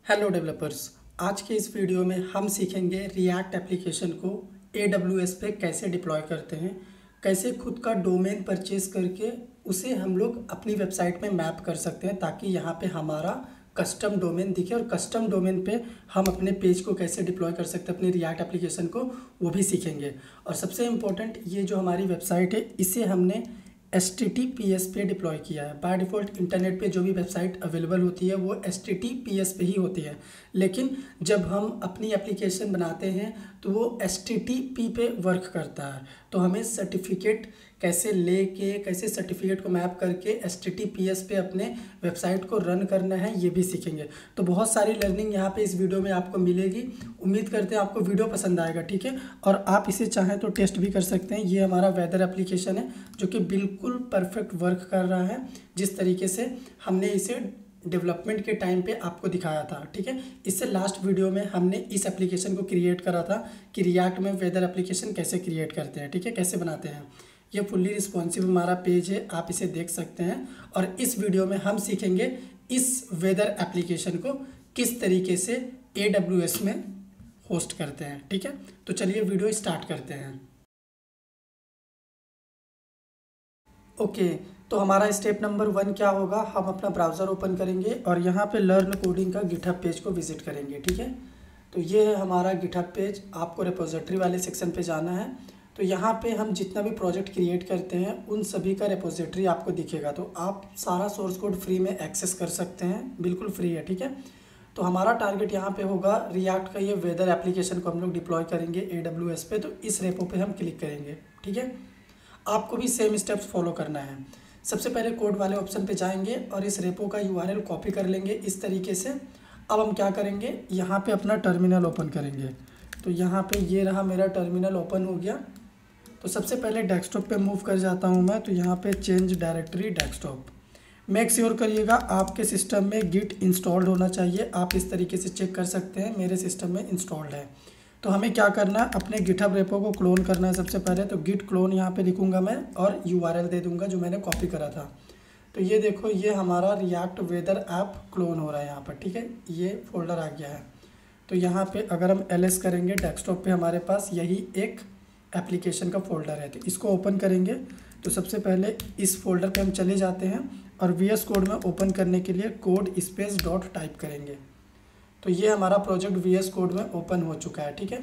Hello developers. आज के इस वीडियो में हम सीखेंगे रिएक्ट एप्लीकेशन को AWS पे कैसे डिप्लॉय करते हैं, कैसे खुद का डोमेन परचेज करके उसे हम लोग अपनी वेबसाइट में मैप कर सकते हैं ताकि यहाँ पे हमारा कस्टम डोमेन दिखे और कस्टम डोमेन पे हम अपने पेज को कैसे डिप्लॉय कर सकते हैं अपनी रिएक्ट एप्लीकेशन को, वो भी सीखेंगे। और सबसे इम्पोर्टेंट, ये जो हमारी वेबसाइट है इसे हमने HTTPS पे डिप्लॉय किया है। बाय डिफ़ॉल्ट इंटरनेट पे जो भी वेबसाइट अवेलेबल होती है वो HTTPS पे ही होती है, लेकिन जब हम अपनी एप्लीकेशन बनाते हैं तो वो HTTP पे वर्क करता है। तो हमें सर्टिफिकेट कैसे लेके, कैसे सर्टिफिकेट को मैप करके HTTPS पे अपने वेबसाइट को रन करना है, ये भी सीखेंगे। तो बहुत सारी लर्निंग यहाँ पे इस वीडियो में आपको मिलेगी। उम्मीद करते हैं आपको वीडियो पसंद आएगा, ठीक है। और आप इसे चाहें तो टेस्ट भी कर सकते हैं। ये हमारा वेदर एप्लीकेशन है जो कि बिल्कुल परफेक्ट वर्क कर रहा है जिस तरीके से हमने इसे डेवलपमेंट के टाइम पे आपको दिखाया था, ठीक है। इससे लास्ट वीडियो में हमने इस एप्लीकेशन को क्रिएट करा था कि रिएक्ट में वेदर एप्लीकेशन कैसे क्रिएट करते हैं, ठीक है, कैसे बनाते हैं। ये फुल्ली रिस्पॉन्सिव हमारा पेज है, आप इसे देख सकते हैं। और इस वीडियो में हम सीखेंगे इस वेदर एप्लीकेशन को किस तरीके से AWS में होस्ट करते हैं, ठीक है। तो चलिए वीडियो स्टार्ट करते हैं। ओके, तो हमारा स्टेप नंबर 1 क्या होगा, हम अपना ब्राउज़र ओपन करेंगे और यहाँ पे लर्न कोडिंग का गिटहब पेज को विजिट करेंगे, ठीक है। तो ये है हमारा गिटहब पेज। आपको रिपोजिटरी वाले सेक्शन पे जाना है। तो यहाँ पे हम जितना भी प्रोजेक्ट क्रिएट करते हैं उन सभी का रिपोजिटरी आपको दिखेगा। तो आप सारा सोर्स कोड फ्री में एक्सेस कर सकते हैं, बिल्कुल फ्री है, ठीक है। तो हमारा टारगेट यहाँ पे होगा रिएक्ट का ये वेदर एप्लीकेशन को हम लोग डिप्लॉय करेंगे AWS पे। तो इस रेपो पे हम क्लिक करेंगे, ठीक है। आपको भी सेम स्टेप्स फॉलो करना है। सबसे पहले कोड वाले ऑप्शन पे जाएंगे और इस रेपो का URL कॉपी कर लेंगे इस तरीके से। अब हम क्या करेंगे, यहाँ पे अपना टर्मिनल ओपन करेंगे। तो यहाँ पे ये रहा, मेरा टर्मिनल ओपन हो गया। तो सबसे पहले डेस्कटॉप पे मूव कर जाता हूँ मैं। तो यहाँ पे change directory desktop. Make sure करिएगा आपके सिस्टम में गिट इंस्टॉल्ड होना चाहिए। आप इस तरीके से चेक कर सकते हैं, मेरे सिस्टम में इंस्टॉल्ड है। तो हमें क्या करना है, अपने गिटहब रेपो को क्लोन करना है सबसे पहले। तो गिट क्लोन यहाँ पे लिखूंगा मैं और URL दे दूंगा जो मैंने कॉपी करा था। तो ये देखो, ये हमारा रिएक्ट वेदर ऐप क्लोन हो रहा है यहाँ पर, ठीक है। ये फोल्डर आ गया है। तो यहाँ पे अगर हम LS करेंगे डेस्कटॉप पे हमारे पास यही एक एप्लीकेशन का फोल्डर है। तो इसको ओपन करेंगे। तो सबसे पहले इस फोल्डर पे हम चले जाते हैं और VS कोड में ओपन करने के लिए कोड स्पेस डॉट टाइप करेंगे। तो ये हमारा प्रोजेक्ट VS कोड में ओपन हो चुका है, ठीक है।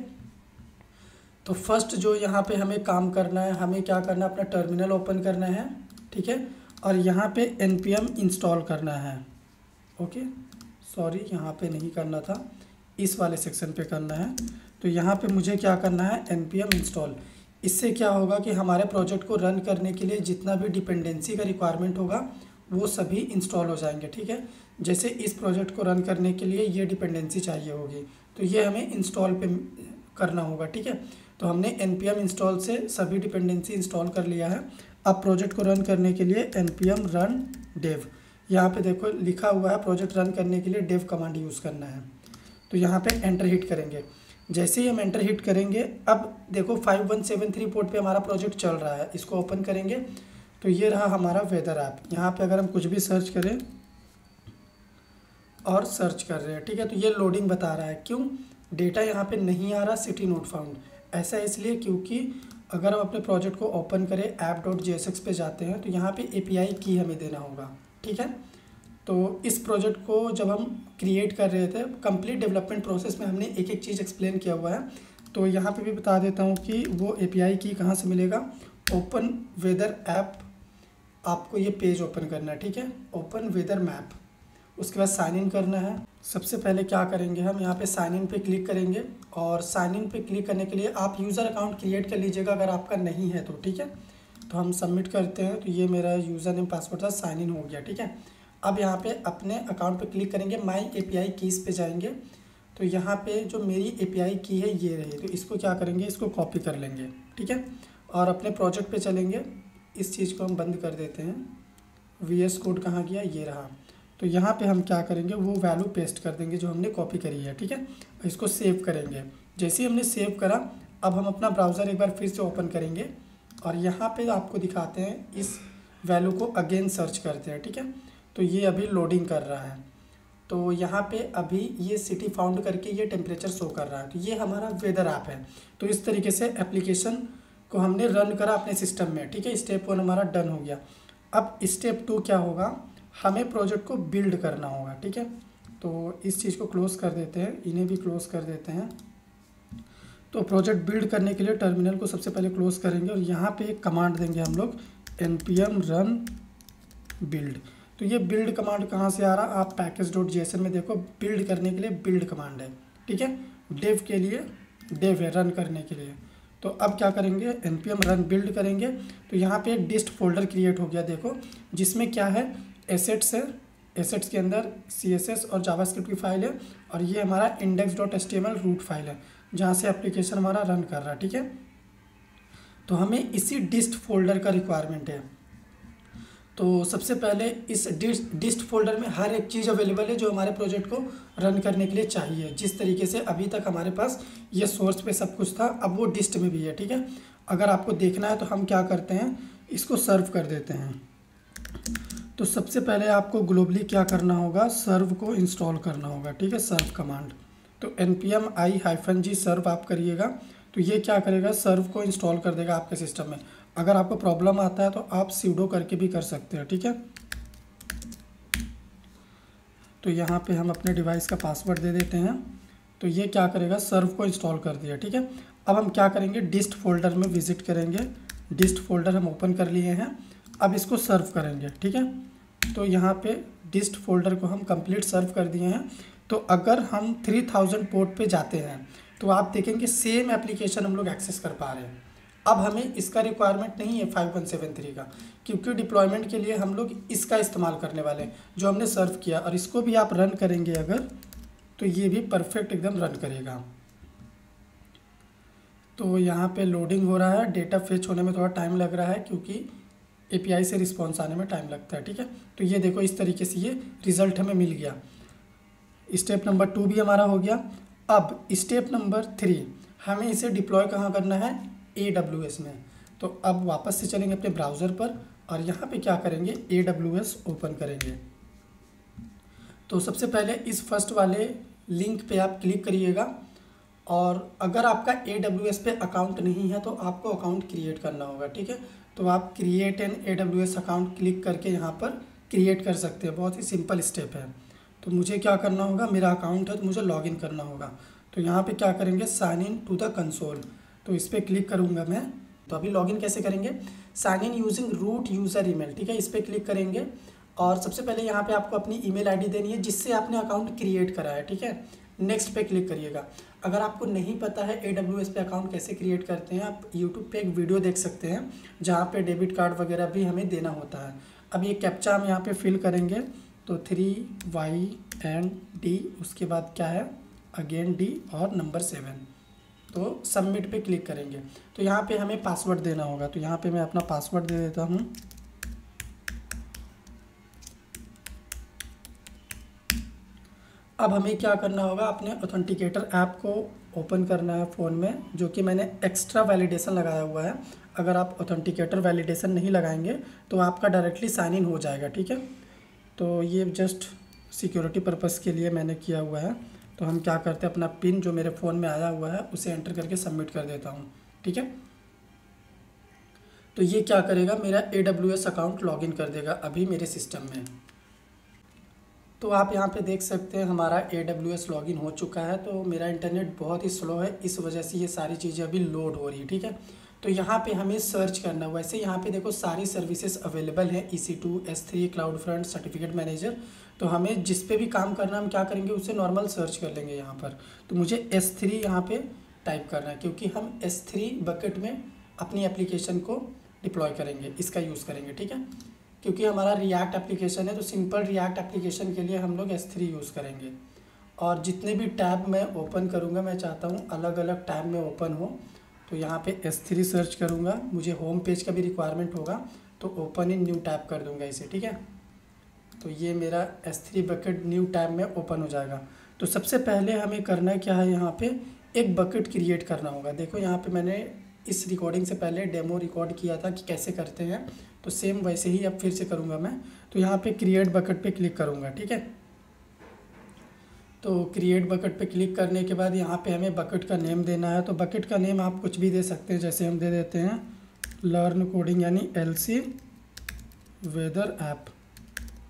तो फर्स्ट जो यहाँ पे हमें काम करना है, हमें क्या करना है, अपना टर्मिनल ओपन करना है, ठीक है। और यहाँ पे npm इंस्टॉल करना है। ओके, सॉरी यहाँ पे नहीं करना था, इस वाले सेक्शन पे करना है। तो यहाँ पे मुझे क्या करना है, npm इंस्टॉल। इससे क्या होगा कि हमारे प्रोजेक्ट को रन करने के लिए जितना भी डिपेंडेंसी का रिक्वायरमेंट होगा वो सभी इंस्टॉल हो जाएंगे, ठीक है। जैसे इस प्रोजेक्ट को रन करने के लिए ये डिपेंडेंसी चाहिए होगी, तो ये हमें इंस्टॉल पे करना होगा, ठीक है। तो हमने npm इंस्टॉल से सभी डिपेंडेंसी इंस्टॉल कर लिया है। अब प्रोजेक्ट को रन करने के लिए npm रन dev, यहाँ पे देखो लिखा हुआ है प्रोजेक्ट रन करने के लिए dev कमांड यूज़ करना है। तो यहाँ पे एंटर हिट करेंगे। जैसे ही हम एंटर हिट करेंगे, अब देखो 5173 पोर्ट पे हमारा प्रोजेक्ट चल रहा है। इसको ओपन करेंगे। तो ये रहा हमारा वेदर ऐप। यहाँ पे अगर हम कुछ भी सर्च करें और सर्च कर रहे हैं, ठीक है, तो ये लोडिंग बता रहा है। क्यों डेटा यहाँ पे नहीं आ रहा, सिटी नोट फाउंड। ऐसा इसलिए क्योंकि अगर हम अपने प्रोजेक्ट को ओपन करें app.jsx पे जाते हैं तो यहाँ पे API की हमें देना होगा, ठीक है। तो इस प्रोजेक्ट को जब हम क्रिएट कर रहे थे, कंप्लीट डेवलपमेंट प्रोसेस में हमने एक एक चीज़ एक्सप्लेन किया हुआ है। तो यहाँ पे भी बता देता हूँ कि वो API की कहाँ से मिलेगा। ओपन वेदर ऐप, आपको ये पेज ओपन करना है, ठीक है, ओपन वेदर मैप। उसके बाद साइन इन करना है। सबसे पहले क्या करेंगे, हम यहाँ पे साइन इन पे क्लिक करेंगे। और साइन इन पे क्लिक करने के लिए आप यूज़र अकाउंट क्रिएट कर लीजिएगा अगर आपका नहीं है तो, ठीक है। तो हम सबमिट करते हैं। तो ये मेरा यूज़र नेम पासवर्ड था, साइन इन हो गया, ठीक है। अब यहाँ पे अपने अकाउंट पे क्लिक करेंगे, माई API कीज़ पे जाएंगे। तो यहाँ पे जो मेरी API की है ये रही। तो इसको क्या करेंगे, इसको कॉपी कर लेंगे, ठीक है। और अपने प्रोजेक्ट पे चलेंगे। इस चीज़ को हम बंद कर देते हैं। VS कोड कहाँ गया, ये रहा। तो यहाँ पे हम क्या करेंगे, वो वैल्यू पेस्ट कर देंगे जो हमने कॉपी करी है, ठीक है। इसको सेव करेंगे। जैसे ही हमने सेव करा, अब हम अपना ब्राउज़र एक बार फिर से ओपन करेंगे और यहाँ पे आपको दिखाते हैं इस वैल्यू को अगेन सर्च करते हैं, ठीक है। तो ये अभी लोडिंग कर रहा है। तो यहाँ पे अभी ये सिटी फाउंड करके ये टेम्परेचर शो कर रहा है, तो ये हमारा वेदर ऐप है। तो इस तरीके से एप्लीकेशन को हमने रन करा अपने सिस्टम में, ठीक है। स्टेप 1 हमारा डन हो गया। अब स्टेप 2 क्या होगा, हमें प्रोजेक्ट को बिल्ड करना होगा, ठीक है। तो इस चीज़ को क्लोज़ कर देते हैं, इन्हें भी क्लोज़ कर देते हैं। तो प्रोजेक्ट बिल्ड करने के लिए टर्मिनल को सबसे पहले क्लोज़ करेंगे और यहाँ पे एक कमांड देंगे हम लोग npm run build। तो ये बिल्ड कमांड कहाँ से आ रहा, आप package.json में देखो, बिल्ड करने के लिए बिल्ड कमांड है, ठीक है। डेव के लिए डेव है, रन करने के लिए। तो अब क्या करेंगे, npm run build करेंगे। तो यहाँ पे एक डिस्ट फोल्डर क्रिएट हो गया, देखो, जिसमें क्या है, एसेट्स है। एसेट्स के अंदर CSS और जावास्क्रिप्ट की फाइल है, और ये हमारा index.html रूट फाइल है, जहाँ से एप्लीकेशन हमारा रन कर रहा है, ठीक है। तो हमें इसी डिस्ट फोल्डर का रिक्वायरमेंट है। तो सबसे पहले इस डिस्ट फोल्डर में हर एक चीज़ अवेलेबल है जो हमारे प्रोजेक्ट को रन करने के लिए चाहिए। जिस तरीके से अभी तक हमारे पास ये सोर्स पे सब कुछ था, अब वो डिस्ट में भी है, ठीक है। अगर आपको देखना है तो हम क्या करते हैं, इसको सर्व कर देते हैं। तो सबसे पहले आपको ग्लोबली क्या करना होगा, सर्व को इंस्टॉल करना होगा, ठीक है, सर्व कमांड। तो npm i-g सर्व आप करिएगा, तो ये क्या करेगा, सर्व को इंस्टॉल कर देगा आपके सिस्टम में। अगर आपको प्रॉब्लम आता है तो आप sudo करके भी कर सकते हैं, ठीक है। तो यहाँ पे हम अपने डिवाइस का पासवर्ड दे देते हैं। तो ये क्या करेगा, सर्व को इंस्टॉल कर दिया, ठीक है। अब हम क्या करेंगे, डिस्ट फोल्डर में विजिट करेंगे। डिस्ट फोल्डर हम ओपन कर लिए हैं, अब इसको सर्व करेंगे, ठीक है। तो यहाँ पे डिस्ट फोल्डर को हम कंप्लीट सर्व कर दिए हैं। तो अगर हम 3000 पोर्ट पे जाते हैं तो आप देखेंगे सेम एप्लीकेशन हम लोग एक्सेस कर पा रहे हैं। अब हमें इसका रिक्वायरमेंट नहीं है 5173 का, क्योंकि डिप्लॉयमेंट के लिए हम लोग इसका इस्तेमाल करने वाले हैं जो हमने सर्व किया। और इसको भी आप रन करेंगे अगर, तो ये भी परफेक्ट एकदम रन करेगा। तो यहाँ पे लोडिंग हो रहा है, डेटा फेच होने में थोड़ा टाइम लग रहा है क्योंकि API से रिस्पॉन्स आने में टाइम लगता है, ठीक है। तो ये देखो, इस तरीके से ये रिज़ल्ट हमें मिल गया। स्टेप नंबर 2 भी हमारा हो गया। अब स्टेप नंबर 3, हमें इसे डिप्लॉय कहाँ करना है, AWS में। तो अब वापस से चलेंगे अपने ब्राउज़र पर और यहाँ पे क्या करेंगे, AWS ओपन करेंगे। तो सबसे पहले इस फर्स्ट वाले लिंक पे आप क्लिक करिएगा, और अगर आपका AWS पे अकाउंट नहीं है तो आपको अकाउंट क्रिएट करना होगा, ठीक है। तो आप create an AWS account click करके यहाँ पर क्रिएट कर सकते हैं, बहुत ही सिंपल स्टेप है। तो मुझे क्या करना होगा, मेरा अकाउंट है तो मुझे लॉगिन करना होगा। तो यहाँ पे क्या करेंगे, sign in to the console, तो इस पर क्लिक करूँगा मैं। तो अभी लॉगिन कैसे करेंगे, sign in using root user email, ठीक है, इस पर क्लिक करेंगे। और सबसे पहले यहाँ पे आपको अपनी ईमेल आईडी देनी है जिससे आपने अकाउंट क्रिएट करा है, ठीक है। नेक्स्ट पे क्लिक करिएगा। अगर आपको नहीं पता है AWS पे अकाउंट कैसे क्रिएट करते हैं, आप YouTube पे एक वीडियो देख सकते हैं जहाँ पे डेबिट कार्ड वगैरह भी हमें देना होता है। अब ये कैप्चा हम यहाँ पे फिल करेंगे, तो 3Y and D, उसके बाद क्या है, अगेन D और नंबर 7। तो सबमिट पे क्लिक करेंगे। तो यहाँ पे हमें पासवर्ड देना होगा, तो यहाँ पे मैं अपना पासवर्ड दे देता हूँ। अब हमें क्या करना होगा, अपने ऑथेंटिकेटर ऐप को ओपन करना है फ़ोन में, जो कि मैंने एक्स्ट्रा वैलिडेशन लगाया हुआ है। अगर आप ऑथेंटिकेटर वैलिडेशन नहीं लगाएंगे तो आपका डायरेक्टली साइन इन हो जाएगा, ठीक है। तो ये जस्ट सिक्योरिटी पर्पस के लिए मैंने किया हुआ है। तो हम क्या करते हैं, अपना पिन जो मेरे फ़ोन में आया हुआ है उसे एंटर करके सबमिट कर देता हूँ, ठीक है। तो ये क्या करेगा, मेरा AWS अकाउंट लॉगिन कर देगा अभी मेरे सिस्टम में। तो आप यहाँ पे देख सकते हैं हमारा AWS लॉगिन हो चुका है। तो मेरा इंटरनेट बहुत ही स्लो है, इस वजह से ये सारी चीज़ें अभी लोड हो रही है, ठीक है। तो यहाँ पे हमें सर्च करना, वैसे यहाँ पे देखो सारी सर्विसेज अवेलेबल हैं, EC2, S3, CloudFront, certificate manager. तो हमें जिस पे भी काम करना, हम क्या करेंगे, उसे नॉर्मल सर्च कर लेंगे यहाँ पर। तो मुझे S3 यहाँ पे टाइप करना है, क्योंकि हम S3 बकेट में अपनी एप्लीकेशन को डिप्लॉय करेंगे, इसका यूज़ करेंगे, ठीक है। क्योंकि हमारा रिएक्ट एप्लीकेशन है तो सिंपल रिएक्ट एप्लीकेशन के लिए हम लोग S3 यूज़ करेंगे। और जितने भी टैब मैं ओपन करूँगा, मैं चाहता हूँ अलग अलग टैब में ओपन हो। तो यहाँ पे S3 सर्च करूँगा, मुझे होम पेज का भी रिक्वायरमेंट होगा तो ओपन इन न्यू टैब कर दूँगा इसे, ठीक है। तो ये मेरा S3 बकेट न्यू टैब में ओपन हो जाएगा। तो सबसे पहले हमें करना क्या है, यहाँ पे एक बकेट क्रिएट करना होगा। देखो यहाँ पे मैंने इस रिकॉर्डिंग से पहले डेमो रिकॉर्ड किया था कि कैसे करते हैं, तो सेम वैसे ही अब फिर से करूँगा मैं। तो यहाँ पे क्रिएट बकेट पे क्लिक करूँगा, ठीक है। तो क्रिएट बकेट पे क्लिक करने के बाद यहाँ पे हमें बकेट का नेम देना है। तो बकेट का नेम आप कुछ भी दे सकते हैं, जैसे हम दे देते हैं लर्न कोडिंग यानी LC वेदर ऐप,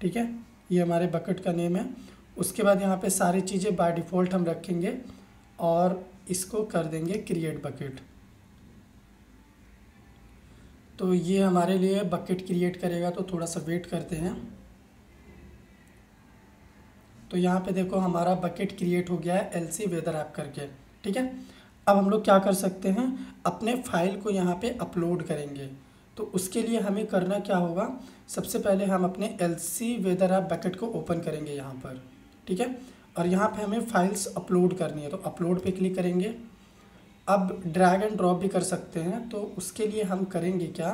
ठीक है, ये हमारे बकेट का नेम है। उसके बाद यहाँ पे सारी चीज़ें बाय डिफ़ॉल्ट हम रखेंगे और इसको कर देंगे क्रिएट बकेट। तो ये हमारे लिए बकेट क्रिएट करेगा, तो थोड़ा सा वेट करते हैं। तो यहाँ पे देखो हमारा बकेट क्रिएट हो गया है LC वेदर ऐप करके, ठीक है। अब हम लोग क्या कर सकते हैं, अपने फाइल को यहाँ पे अपलोड करेंगे। तो उसके लिए हमें करना क्या होगा, सबसे पहले हम अपने LC वेदर ऐप बकेट को ओपन करेंगे यहाँ पर, ठीक है। और यहाँ पे हमें फाइल्स अपलोड करनी है, तो अपलोड पे क्लिक करेंगे। अब ड्रैग एंड ड्रॉप भी कर सकते हैं, तो उसके लिए हम करेंगे क्या,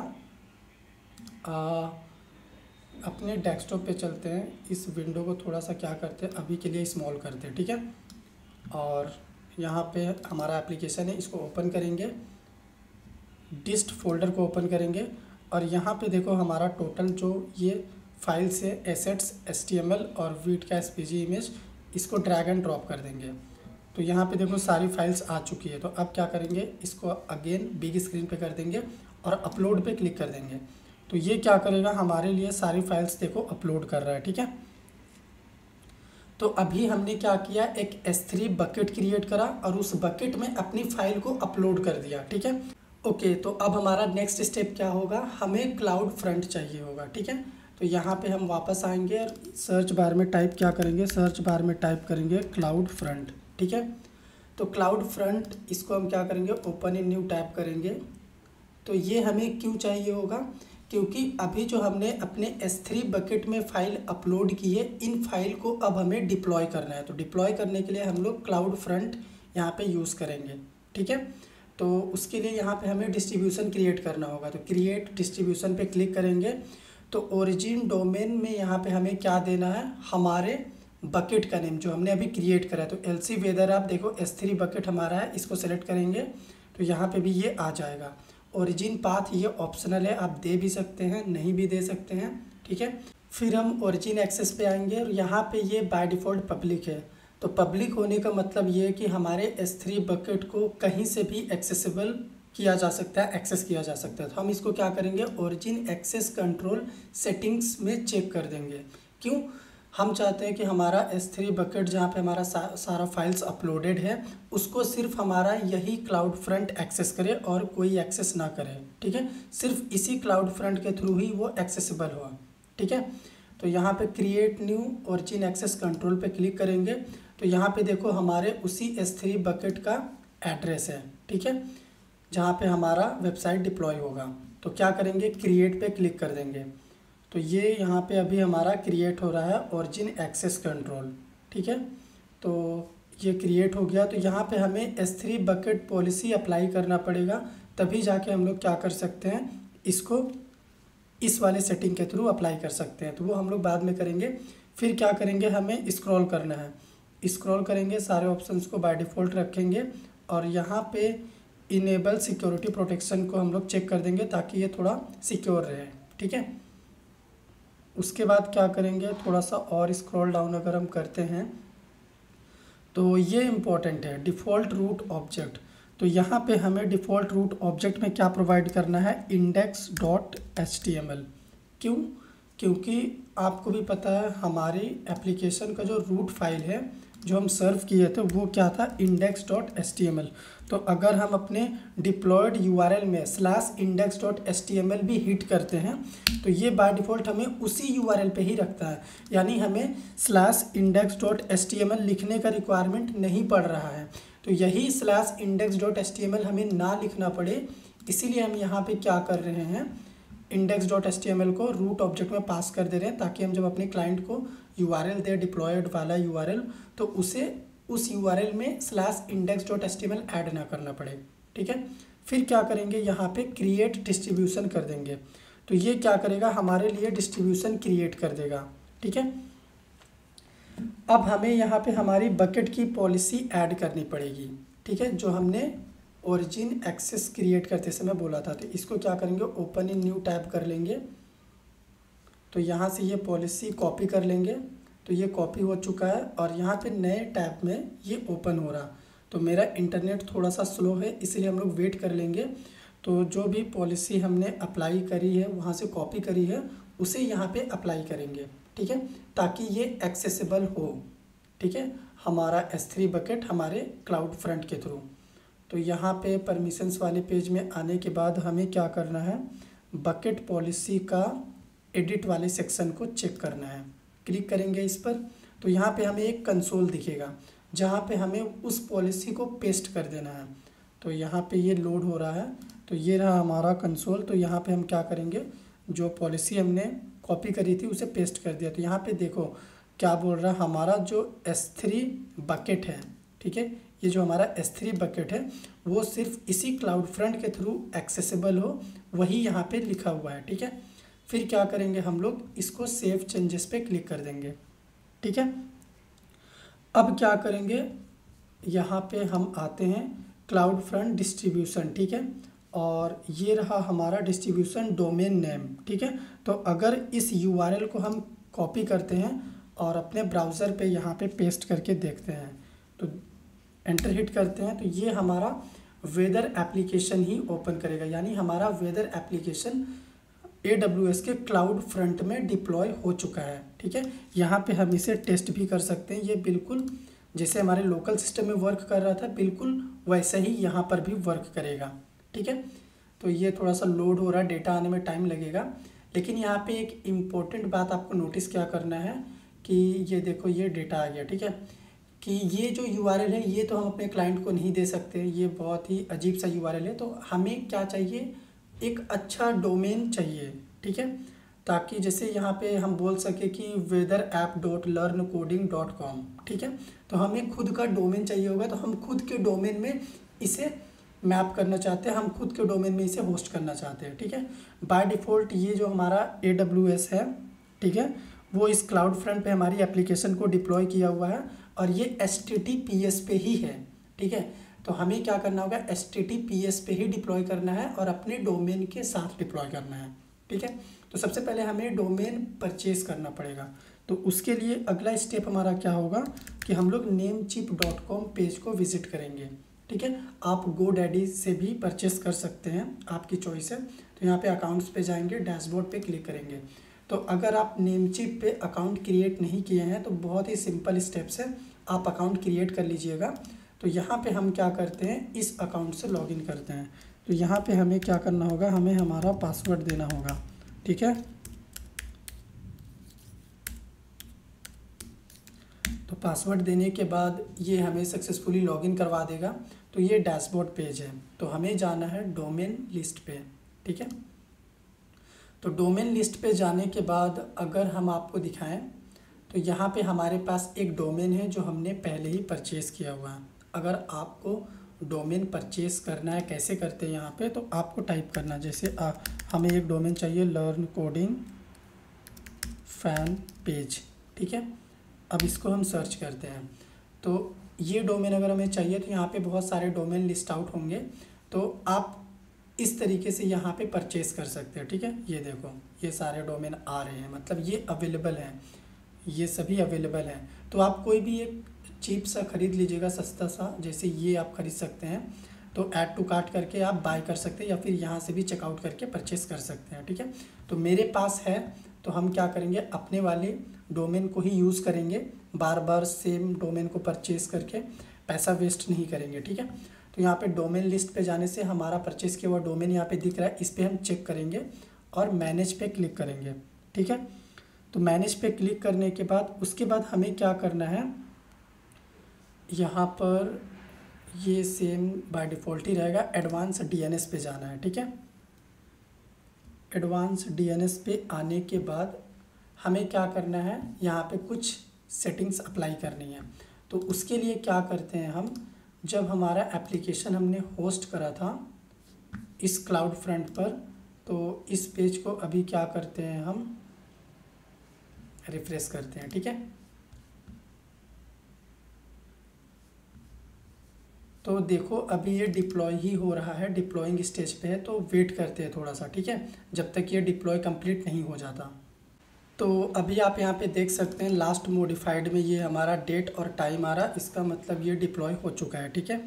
अपने डेस्कटॉप पे चलते हैं, इस विंडो को थोड़ा सा क्या करते हैं अभी के लिए स्मॉल करते हैं, ठीक है। और यहाँ पे हमारा एप्लीकेशन है, इसको ओपन करेंगे, डिस्ट फोल्डर को ओपन करेंगे और यहाँ पे देखो हमारा टोटल जो ये फाइल्स है एसेट्स HTML और वीट का SVG इमेज, इसको ड्रैग एंड ड्रॉप कर देंगे। तो यहाँ पे देखो सारी फाइल्स आ चुकी है। तो अब क्या करेंगे, इसको अगेन बिग स्क्रीन पे कर देंगे और अपलोड पे क्लिक कर देंगे। तो ये क्या करेगा, हमारे लिए सारी फाइल्स देखो अपलोड कर रहा है, ठीक है। तो अभी हमने क्या किया, एक S3 बकेट क्रिएट करा और उस बकेट में अपनी फाइल को अपलोड कर दिया, ठीक है। ओके, तो अब हमारा नेक्स्ट स्टेप क्या होगा, हमें क्लाउड फ्रंट चाहिए होगा, ठीक है। तो यहाँ पे हम वापस आएंगे और सर्च बार में टाइप क्या करेंगे, सर्च बार में टाइप करेंगे क्लाउड फ्रंट, ठीक है। तो क्लाउड फ्रंट इसको हम क्या करेंगे, ओपन इन न्यू टैब करेंगे। तो ये हमें क्यों चाहिए होगा, क्योंकि अभी जो हमने अपने S3 बकेट में फ़ाइल अपलोड की है, इन फाइल को अब हमें डिप्लॉय करना है। तो डिप्लॉय करने के लिए हम लोग क्लाउड फ्रंट यहाँ पे यूज़ करेंगे, ठीक है। तो उसके लिए यहाँ पे हमें डिस्ट्रीब्यूशन क्रिएट करना होगा। तो क्रिएट डिस्ट्रीब्यूशन पे क्लिक करेंगे। तो ओरिजिन डोमेन में यहाँ पे हमें क्या देना है, हमारे बकेट का नेम जो हमने अभी क्रिएट करा है। तो LC वेदर आप देखो S3 बकेट हमारा है, इसको सेलेक्ट करेंगे तो यहाँ पे भी ये आ जाएगा। ओरिजिन पाथ ये ऑप्शनल है, आप दे भी सकते हैं, नहीं भी दे सकते हैं, ठीक है। फिर हम ओरिजिन एक्सेस पे आएंगे और यहाँ पे ये बाय डिफ़ॉल्ट पब्लिक है। तो पब्लिक होने का मतलब ये है कि हमारे S3 बकेट को कहीं से भी एक्सेसिबल किया जा सकता है, एक्सेस किया जा सकता है। तो हम इसको क्या करेंगे, ओरिजिन एक्सेस कंट्रोल सेटिंग्स में चेक कर देंगे। क्यों, हम चाहते हैं कि हमारा S3 बकेट जहाँ पे हमारा सारा फाइल्स अपलोडेड है, उसको सिर्फ हमारा यही क्लाउड फ्रंट एक्सेस करे और कोई एक्सेस ना करे, ठीक है। सिर्फ इसी क्लाउड फ्रंट के थ्रू ही वो एक्सेसिबल हुआ, ठीक है। तो यहाँ पे create new origin access control पे क्लिक करेंगे। तो यहाँ पे देखो हमारे उसी S3 बकेट का एड्रेस है, ठीक है, जहाँ पे हमारा वेबसाइट डिप्लॉय होगा। तो क्या करेंगे, क्रिएट पे क्लिक कर देंगे। तो ये यहाँ पे अभी हमारा क्रिएट हो रहा है ओरिजिन एक्सेस कंट्रोल, ठीक है। तो ये क्रिएट हो गया। तो यहाँ पे हमें S3 बकेट पॉलिसी अप्लाई करना पड़ेगा, तभी जाके हम लोग क्या कर सकते हैं, इसको इस वाले सेटिंग के थ्रू अप्लाई कर सकते हैं। तो वो हम लोग बाद में करेंगे। फिर क्या करेंगे, हमें स्क्रॉल करना है, स्क्रॉल करेंगे, सारे ऑप्शंस को बाय डिफ़ॉल्ट रखेंगे और यहाँ पे इनेबल सिक्योरिटी प्रोटेक्शन को हम लोग चेक कर देंगे ताकि ये थोड़ा सिक्योर रहे, ठीक है। उसके बाद क्या करेंगे, थोड़ा सा और स्क्रॉल डाउन अगर हम करते हैं तो ये इम्पोर्टेंट है, डिफ़ॉल्ट रूट ऑब्जेक्ट। तो यहाँ पे हमें डिफ़ॉल्ट रूट ऑब्जेक्ट में क्या प्रोवाइड करना है, index.html। क्यों, क्योंकि आपको भी पता है हमारी एप्लीकेशन का जो रूट फाइल है जो हम सर्व किए थे वो क्या था, index.html। तो अगर हम अपने डिप्लॉयड URL में /index.html भी हिट करते हैं तो ये बाय डिफ़ॉल्ट हमें उसी URL पे ही रखता है, यानी हमें /index.html लिखने का रिक्वायरमेंट नहीं पड़ रहा है। तो यही /index.html हमें ना लिखना पड़े, इसीलिए हम यहाँ पे क्या कर रहे हैं, index.html को रूट ऑब्जेक्ट में पास कर दे रहे हैं, ताकि हम जब अपने क्लाइंट को URL दे डिप्लॉयड वाला URL, तो उसे उस URL में /index.html ऐड ना करना पड़े, ठीक है। फिर क्या करेंगे, यहाँ पे क्रिएट डिस्ट्रीब्यूशन कर देंगे। तो ये क्या करेगा, हमारे लिए डिस्ट्रीब्यूशन क्रिएट कर देगा, ठीक है। अब हमें यहाँ पे हमारी बकेट की पॉलिसी ऐड करनी पड़ेगी, ठीक है, जो हमने ओरिजिन एक्सेस क्रिएट करते समय बोला था। तो इसको क्या करेंगे, ओपन इन न्यू टैब कर लेंगे। तो यहाँ से ये पॉलिसी कॉपी कर लेंगे तो ये कॉपी हो चुका है और यहाँ पे नए टैब में ये ओपन हो रहा। तो मेरा इंटरनेट थोड़ा सा स्लो है, इसलिए हम लोग वेट कर लेंगे। तो जो भी पॉलिसी हमने अप्लाई करी है, वहाँ से कॉपी करी है, उसे यहाँ पे अप्लाई करेंगे, ठीक है, ताकि ये एक्सेसिबल हो, ठीक है, हमारा S3 बकेट हमारे क्लाउड फ्रंट के थ्रू। तो यहाँ पे परमिशंस वाले पेज में आने के बाद हमें क्या करना है, बकेट पॉलिसी का एडिट वाले सेक्शन को चेक करना है। क्लिक करेंगे इस पर, तो यहाँ पे हमें एक कंसोल दिखेगा जहाँ पे हमें उस पॉलिसी को पेस्ट कर देना है। तो यहाँ पे ये लोड हो रहा है, तो ये रहा हमारा कंसोल। तो यहाँ पे हम क्या करेंगे, जो पॉलिसी हमने कॉपी करी थी उसे पेस्ट कर दिया। तो यहाँ पे देखो क्या बोल रहा है, हमारा जो S3 बकेट है, ठीक है, ये जो हमारा S3 बकेट है वो सिर्फ इसी क्लाउड फ्रंट के थ्रू एक्सेसिबल हो, वही यहाँ पे लिखा हुआ है, ठीक है। फिर क्या करेंगे, हम लोग इसको सेव चेंजेस पे क्लिक कर देंगे, ठीक है। अब क्या करेंगे, यहाँ पे हम आते हैं क्लाउड फ्रंट डिस्ट्रीब्यूशन, ठीक है, और ये रहा हमारा डिस्ट्रीब्यूशन डोमेन नेम, ठीक है। तो अगर इस URL को हम कॉपी करते हैं और अपने ब्राउज़र पे यहाँ पे पेस्ट करके देखते हैं, तो एंटर हिट करते हैं, तो ये हमारा वेदर एप्लीकेशन ही ओपन करेगा, यानी हमारा वेदर एप्लीकेशन AWS के क्लाउड फ्रंट में डिप्लॉय हो चुका है, ठीक है। यहाँ पे हम इसे टेस्ट भी कर सकते हैं, ये बिल्कुल जैसे हमारे लोकल सिस्टम में वर्क कर रहा था बिल्कुल वैसा ही यहाँ पर भी वर्क करेगा, ठीक है। तो ये थोड़ा सा लोड हो रहा है, डेटा आने में टाइम लगेगा, लेकिन यहाँ पे एक इम्पोर्टेंट बात आपको नोटिस क्या करना है कि ये देखो ये डेटा आ गया, ठीक है, कि ये जो URL है ये तो हम अपने क्लाइंट को नहीं दे सकते, ये बहुत ही अजीब सा URL है। तो हमें क्या चाहिए, एक अच्छा डोमेन चाहिए, ठीक है, ताकि जैसे यहाँ पे हम बोल सके कि weatherapp.learncoding.com, ठीक है। तो हमें खुद का डोमेन चाहिए होगा, तो हम खुद के डोमेन में इसे मैप करना चाहते हैं, हम खुद के डोमेन में इसे होस्ट करना चाहते हैं, ठीक है। बाय डिफ़ॉल्ट ये जो हमारा AWS है, ठीक है, वो इस क्लाउड फ्रंट पे हमारी एप्लीकेशन को डिप्लॉय किया हुआ है और ये HTTPS पे ही है, ठीक है। तो हमें क्या करना होगा, HTTPS पे ही डिप्लॉय करना है और अपने डोमेन के साथ डिप्लॉय करना है, ठीक है। तो सबसे पहले हमें डोमेन परचेज करना पड़ेगा। तो उसके लिए अगला स्टेप हमारा क्या होगा कि हम लोग namecheap.com पेज को विजिट करेंगे, ठीक है। आप GoDaddy से भी परचेस कर सकते हैं, आपकी चॉइस है। तो यहाँ पे अकाउंट्स पे जाएंगे, डैशबोर्ड पे क्लिक करेंगे। तो अगर आप नेमचीप पे अकाउंट क्रिएट नहीं किए हैं तो बहुत ही सिंपल स्टेप्स है, आप अकाउंट क्रिएट कर लीजिएगा। तो यहाँ पे हम क्या करते हैं, इस अकाउंट से लॉगिन करते हैं। तो यहाँ पे हमें क्या करना होगा, हमें हमारा पासवर्ड देना होगा, ठीक है। तो पासवर्ड देने के बाद ये हमें सक्सेसफुली लॉगिन करवा देगा। तो ये डैशबोर्ड पेज है, तो हमें जाना है डोमेन लिस्ट पे, ठीक है। तो डोमेन लिस्ट पे जाने के बाद अगर हम आपको दिखाएं तो यहाँ पे हमारे पास एक डोमेन है जो हमने पहले ही परचेज़ किया हुआ है। अगर आपको डोमेन परचेज़ करना है, कैसे करते हैं यहाँ पे, तो आपको टाइप करना, जैसे हमें एक डोमेन चाहिए लर्न कोडिंग फैन पेज, ठीक है। अब इसको हम सर्च करते हैं। तो ये डोमेन अगर हमें चाहिए तो यहाँ पे बहुत सारे डोमेन लिस्ट आउट होंगे, तो आप इस तरीके से यहाँ पे परचेस कर सकते हैं, ठीक है। ये देखो ये सारे डोमेन आ रहे हैं, मतलब ये अवेलेबल हैं, ये सभी अवेलेबल हैं। तो आप कोई भी एक चीप सा ख़रीद लीजिएगा, सस्ता सा, जैसे ये आप ख़रीद सकते हैं। तो ऐड टू कार्ट करके आप बाय कर सकते हैं या फिर यहाँ से भी चेकआउट करके परचेस कर सकते हैं, ठीक है। तो मेरे पास है, तो हम क्या करेंगे, अपने वाले डोमेन को ही यूज़ करेंगे, बार बार सेम डोमेन को परचेस करके पैसा वेस्ट नहीं करेंगे, ठीक है। तो यहाँ पे डोमेन लिस्ट पे जाने से हमारा परचेस किया हुआ डोमेन यहाँ पे दिख रहा है, इस पर हम चेक करेंगे और मैनेज पे क्लिक करेंगे, ठीक है। तो मैनेज पे क्लिक करने के बाद उसके बाद हमें क्या करना है, यहाँ पर ये सेम बाय डिफ़ॉल्ट ही रहेगा, एडवांस DNS पे जाना है, ठीक है। एडवांस DNS पे आने के बाद हमें क्या करना है, यहाँ पे कुछ सेटिंग्स अप्लाई करनी है। तो उसके लिए क्या करते हैं हम, जब हमारा एप्लीकेशन हमने होस्ट करा था इस क्लाउड फ्रंट पर, तो इस पेज को अभी क्या करते हैं, हम रिफ्रेश करते हैं, ठीक है। तो देखो अभी ये डिप्लॉय ही हो रहा है, डिप्लॉइंग स्टेज पे है, तो वेट करते हैं थोड़ा सा, ठीक है, जब तक ये डिप्लॉय कंप्लीट नहीं हो जाता। तो अभी आप यहाँ पे देख सकते हैं लास्ट मॉडिफाइड में ये हमारा डेट और टाइम आ रहा, इसका मतलब ये डिप्लॉय हो चुका है, ठीक है।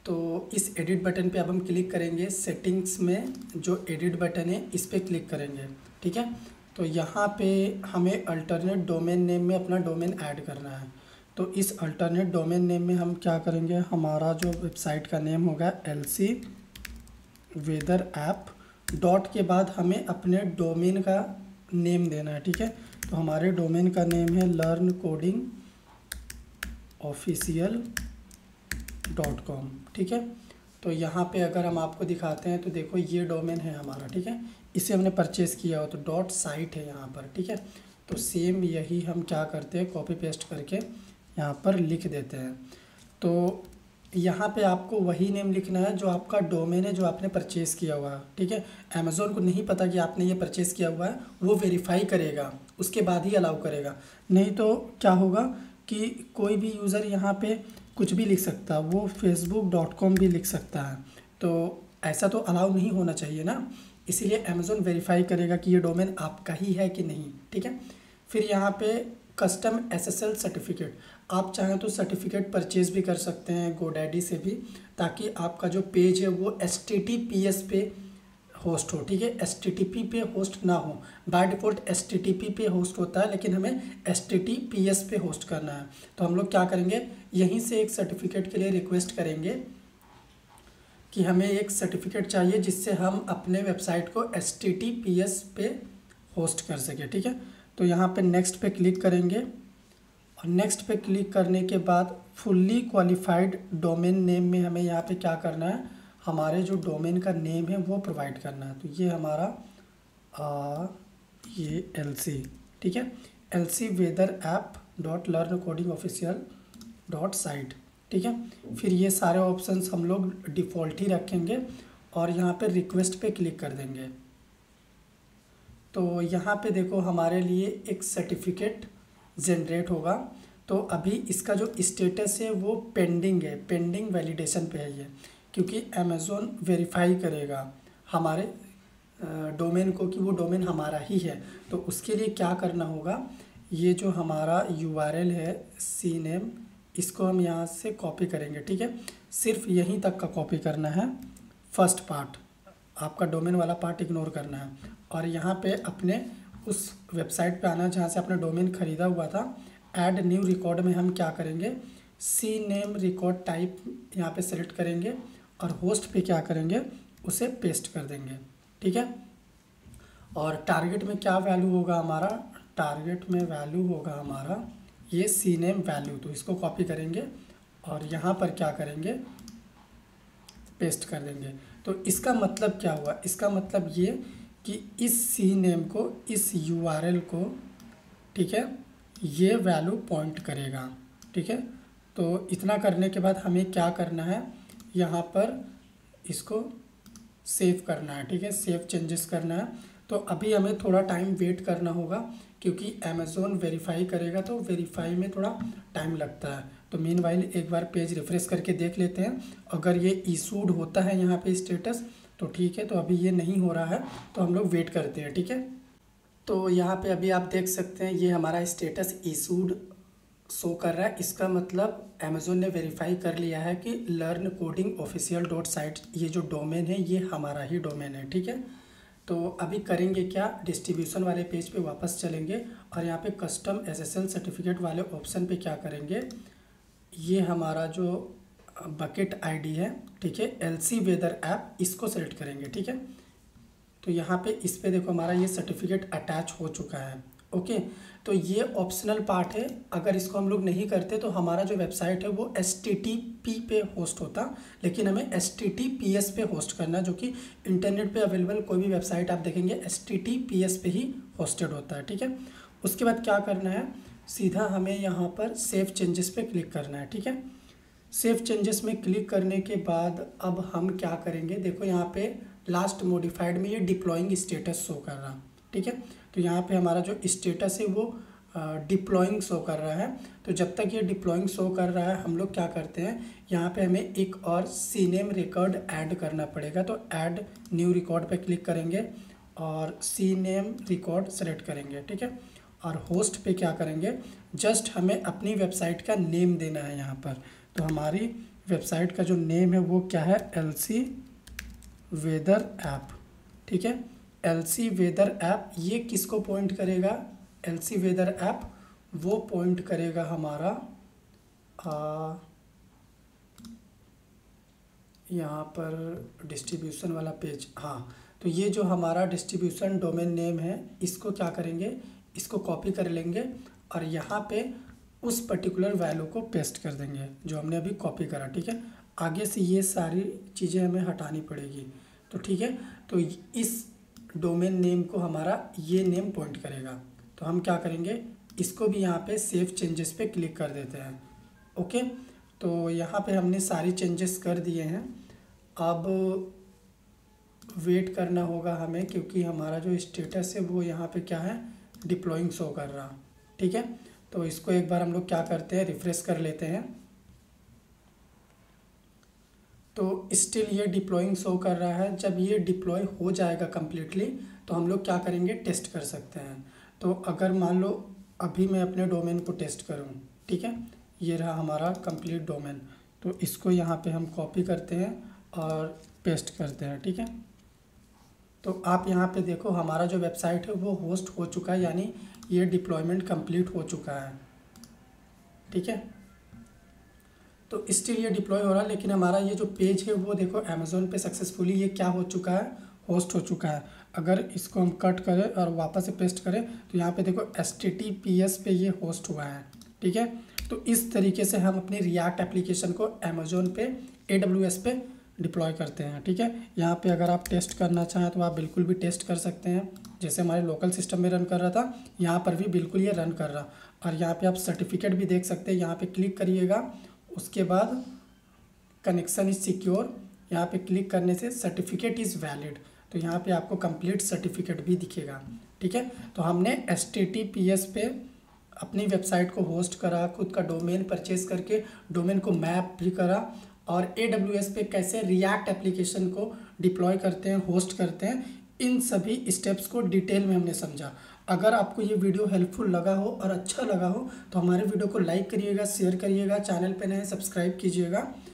तो इस एडिट बटन पे अब हम क्लिक करेंगे, सेटिंग्स में जो एडिट बटन है इस पर क्लिक करेंगे, ठीक है। तो यहाँ पे हमें अल्टरनेट डोमेन नेम में अपना डोमेन ऐड करना है। तो इस अल्टरनेट डोमेन नेम में हम क्या करेंगे, हमारा जो वेबसाइट का नेम होगा LC वेदर ऐप, डॉट के बाद हमें अपने डोमेन का नेम देना है, ठीक है। तो हमारे डोमेन का नेम है learnCodingOfficial.com, ठीक है। तो यहाँ पे अगर हम आपको दिखाते हैं तो देखो ये डोमेन है हमारा, ठीक है। इसे हमने परचेज़ किया हो तो डॉट साइट है यहाँ पर, ठीक है। तो सेम यही हम क्या करते हैं, कॉपी पेस्ट करके यहाँ पर लिख देते हैं। तो यहाँ पे आपको वही नेम लिखना है जो आपका डोमेन है, जो आपने परचेज़ किया हुआ है, ठीक है। अमेज़ॉन को नहीं पता कि आपने ये परचेज़ किया हुआ है, वो वेरीफाई करेगा, उसके बाद ही अलाउ करेगा। नहीं तो क्या होगा कि कोई भी यूज़र यहाँ पे कुछ भी लिख सकता है, वो facebook.com भी लिख सकता है। तो ऐसा तो अलाउ नहीं होना चाहिए ना, इसीलिए अमेज़ॉन वेरीफाई करेगा कि ये डोमेन आपका ही है कि नहीं, ठीक है। फिर यहाँ पे कस्टम SSL सर्टिफिकेट, आप चाहें तो सर्टिफिकेट परचेज़ भी कर सकते हैं GoDaddy से भी, ताकि आपका जो पेज है वो HTTPS पे होस्ट हो, ठीक है। HTTP पे होस्ट ना हो, बाय डिफ़ॉल्ट HTTP पे होस्ट होता है, लेकिन हमें HTTPS पे होस्ट करना है। तो हम लोग क्या करेंगे, यहीं से एक सर्टिफिकेट के लिए रिक्वेस्ट करेंगे कि हमें एक सर्टिफिकेट चाहिए जिससे हम अपने वेबसाइट को HTTPS पे होस्ट कर सकें, ठीक है। तो यहाँ पे नेक्स्ट पे क्लिक करेंगे और नेक्स्ट पे क्लिक करने के बाद फुल्ली क्वालिफाइड डोमेन नेम में हमें यहाँ पे क्या करना है, हमारे जो डोमेन का नेम है वो प्रोवाइड करना है। तो ये हमारा ये LC, ठीक है, LC weather app dot learn coding official dot site, ठीक है। फिर ये सारे ऑप्शंस हम लोग डिफ़ॉल्ट ही रखेंगे और यहाँ पे रिक्वेस्ट पे क्लिक कर देंगे। तो यहाँ पे देखो हमारे लिए एक सर्टिफिकेट जनरेट होगा। तो अभी इसका जो स्टेटस है वो पेंडिंग है, पेंडिंग वैलिडेशन पे है ये, क्योंकि अमेज़ॉन वेरीफाई करेगा हमारे डोमेन को कि वो डोमेन हमारा ही है। तो उसके लिए क्या करना होगा, ये जो हमारा URL है CNAME, इसको हम यहाँ से कॉपी करेंगे, ठीक है। सिर्फ यहीं तक का कॉपी करना है, फर्स्ट पार्ट, आपका डोमेन वाला पार्ट इग्नोर करना है। और यहाँ पे अपने उस वेबसाइट पे आना जहाँ से आपने डोमेन ख़रीदा हुआ था। ऐड न्यू रिकॉर्ड में हम क्या करेंगे, CNAME रिकॉर्ड टाइप यहाँ पे सेलेक्ट करेंगे और होस्ट पे क्या करेंगे, उसे पेस्ट कर देंगे, ठीक है। और टारगेट में क्या वैल्यू होगा हमारा, टारगेट में वैल्यू होगा हमारा ये CNAME वैल्यू। तो इसको कॉपी करेंगे और यहाँ पर क्या करेंगे, पेस्ट कर देंगे। तो इसका मतलब क्या हुआ, इसका मतलब ये कि इस CNAME को, इस URL को, ठीक है, ये वैल्यू पॉइंट करेगा, ठीक है। तो इतना करने के बाद हमें क्या करना है, यहाँ पर इसको सेव करना है, ठीक है, सेव चेंजेस करना है। तो अभी हमें थोड़ा टाइम वेट करना होगा क्योंकि अमेज़ॉन वेरीफाई करेगा, तो वेरीफाई में थोड़ा टाइम लगता है। तो मीनवाइल एक बार पेज रिफ्रेश करके देख लेते हैं, अगर ये इशूड होता है यहाँ पे स्टेटस तो ठीक है। तो अभी ये नहीं हो रहा है तो हम लोग वेट करते हैं, ठीक है। तो यहाँ पे अभी आप देख सकते हैं ये हमारा स्टेटस इशूड शो कर रहा है। इसका मतलब अमेज़ॉन ने वेरीफाई कर लिया है कि learn coding official dot site, ये जो डोमेन है ये हमारा ही डोमेन है, ठीक है। तो अभी करेंगे क्या, डिस्ट्रीब्यूशन वाले पेज पे वापस चलेंगे और यहाँ पे कस्टम SSL सर्टिफिकेट वाले ऑप्शन पे क्या करेंगे, ये हमारा जो बकेट ID है, ठीक है, LC वेदर ऐप, इसको सेलेक्ट करेंगे, ठीक है। तो यहाँ पे इस पे देखो हमारा ये सर्टिफिकेट अटैच हो चुका है, ओके। तो ये ऑप्शनल पार्ट है, अगर इसको हम लोग नहीं करते तो हमारा जो वेबसाइट है वो HTTP पे होस्ट होता, लेकिन हमें HTTPS पे होस्ट करना, जो कि इंटरनेट पे अवेलेबल कोई भी वेबसाइट आप देखेंगे HTTPS पे ही होस्टेड होता है, ठीक है। उसके बाद क्या करना है, सीधा हमें यहाँ पर सेव चेंजेस पे क्लिक करना है, ठीक है। सेव चेंजेस में क्लिक करने के बाद अब हम क्या करेंगे, देखो यहाँ पे लास्ट मॉडिफाइड में ये डिप्लॉइंग स्टेटस शो कर रहा, ठीक है। तो यहाँ पे हमारा जो स्टेटस है वो डिप्लॉइंग शो कर रहा है। तो जब तक ये डिप्लॉइंग शो कर रहा है हम लोग क्या करते हैं, यहाँ पे हमें एक और CNAME रिकॉर्ड ऐड करना पड़ेगा। तो ऐड न्यू रिकॉर्ड पे क्लिक करेंगे और CNAME रिकॉर्ड सेलेक्ट करेंगे, ठीक है। और होस्ट पे क्या करेंगे, जस्ट हमें अपनी वेबसाइट का नेम देना है यहाँ पर। तो हमारी वेबसाइट का जो नेम है वो क्या है, LC वेदर ऐप, ठीक है। LC वेदर ऐप ये किसको पॉइंट करेगा, LC वेदर ऐप वो पॉइंट करेगा हमारा यहाँ पर डिस्ट्रीब्यूशन वाला पेज, हाँ। तो ये जो हमारा डिस्ट्रीब्यूशन डोमेन नेम है इसको क्या करेंगे, इसको कॉपी कर लेंगे और यहाँ पे उस पर्टिकुलर वैल्यू को पेस्ट कर देंगे जो हमने अभी कॉपी करा, ठीक है। आगे से ये सारी चीज़ें हमें हटानी पड़ेगी, तो ठीक है। तो इस डोमेन नेम को हमारा ये नेम पॉइंट करेगा। तो हम क्या करेंगे, इसको भी यहाँ पे सेव चेंजेस पे क्लिक कर देते हैं। ओके, तो यहाँ पे हमने सारी चेंजेस कर दिए हैं। अब वेट करना होगा हमें, क्योंकि हमारा जो स्टेटस है वो यहाँ पे क्या है, डिप्लॉइंग शो कर रहा, ठीक है। तो इसको एक बार हम लोग क्या करते हैं, रिफ्रेश कर लेते हैं। तो स्टिल ये डिप्लॉइंग शो कर रहा है। जब ये डिप्लॉय हो जाएगा कम्प्लीटली तो हम लोग क्या करेंगे, टेस्ट कर सकते हैं। तो अगर मान लो अभी मैं अपने डोमेन को टेस्ट करूं, ठीक है, ये रहा हमारा कंप्लीट डोमेन। तो इसको यहाँ पे हम कॉपी करते हैं और पेस्ट करते हैं, ठीक है। तो आप यहाँ पे देखो हमारा जो वेबसाइट है वो होस्ट हो चुका है, यानी ये डिप्लॉयमेंट कंप्लीट हो चुका है, ठीक है। तो स्टिल ये डिप्लॉय हो रहा है, लेकिन हमारा ये जो पेज है वो देखो अमेज़ोन पे सक्सेसफुली ये क्या हो चुका है, होस्ट हो चुका है। अगर इसको हम कट करें और वापस से पेस्ट करें तो यहाँ पे देखो HTTPS पे ये होस्ट हुआ है, ठीक है। तो इस तरीके से हम अपनी रिएक्ट एप्लीकेशन को अमेज़ोन पे AWS पे डिप्लॉय करते हैं, ठीक है। यहाँ पे अगर आप टेस्ट करना चाहें तो आप बिल्कुल भी टेस्ट कर सकते हैं, जैसे हमारे लोकल सिस्टम में रन कर रहा था यहाँ पर भी बिल्कुल ये रन कर रहा। और यहाँ पे आप सर्टिफिकेट भी देख सकते हैं, यहाँ पे क्लिक करिएगा, उसके बाद कनेक्शन इज सिक्योर, यहाँ पे क्लिक करने से सर्टिफिकेट इज़ वैलिड, तो यहाँ पे आपको कंप्लीट सर्टिफिकेट भी दिखेगा, ठीक है। तो हमने HTTPS पे अपनी वेबसाइट को होस्ट करा, खुद का डोमेन परचेज करके डोमेन को मैप भी करा, और AWS पे कैसे रिएक्ट एप्लीकेशन को डिप्लॉय करते हैं, होस्ट करते हैं, इन सभी स्टेप्स को डिटेल में हमने समझा। अगर आपको ये वीडियो हेल्पफुल लगा हो और अच्छा लगा हो तो हमारे वीडियो को लाइक करिएगा, शेयर करिएगा, चैनल पे नए सब्सक्राइब कीजिएगा।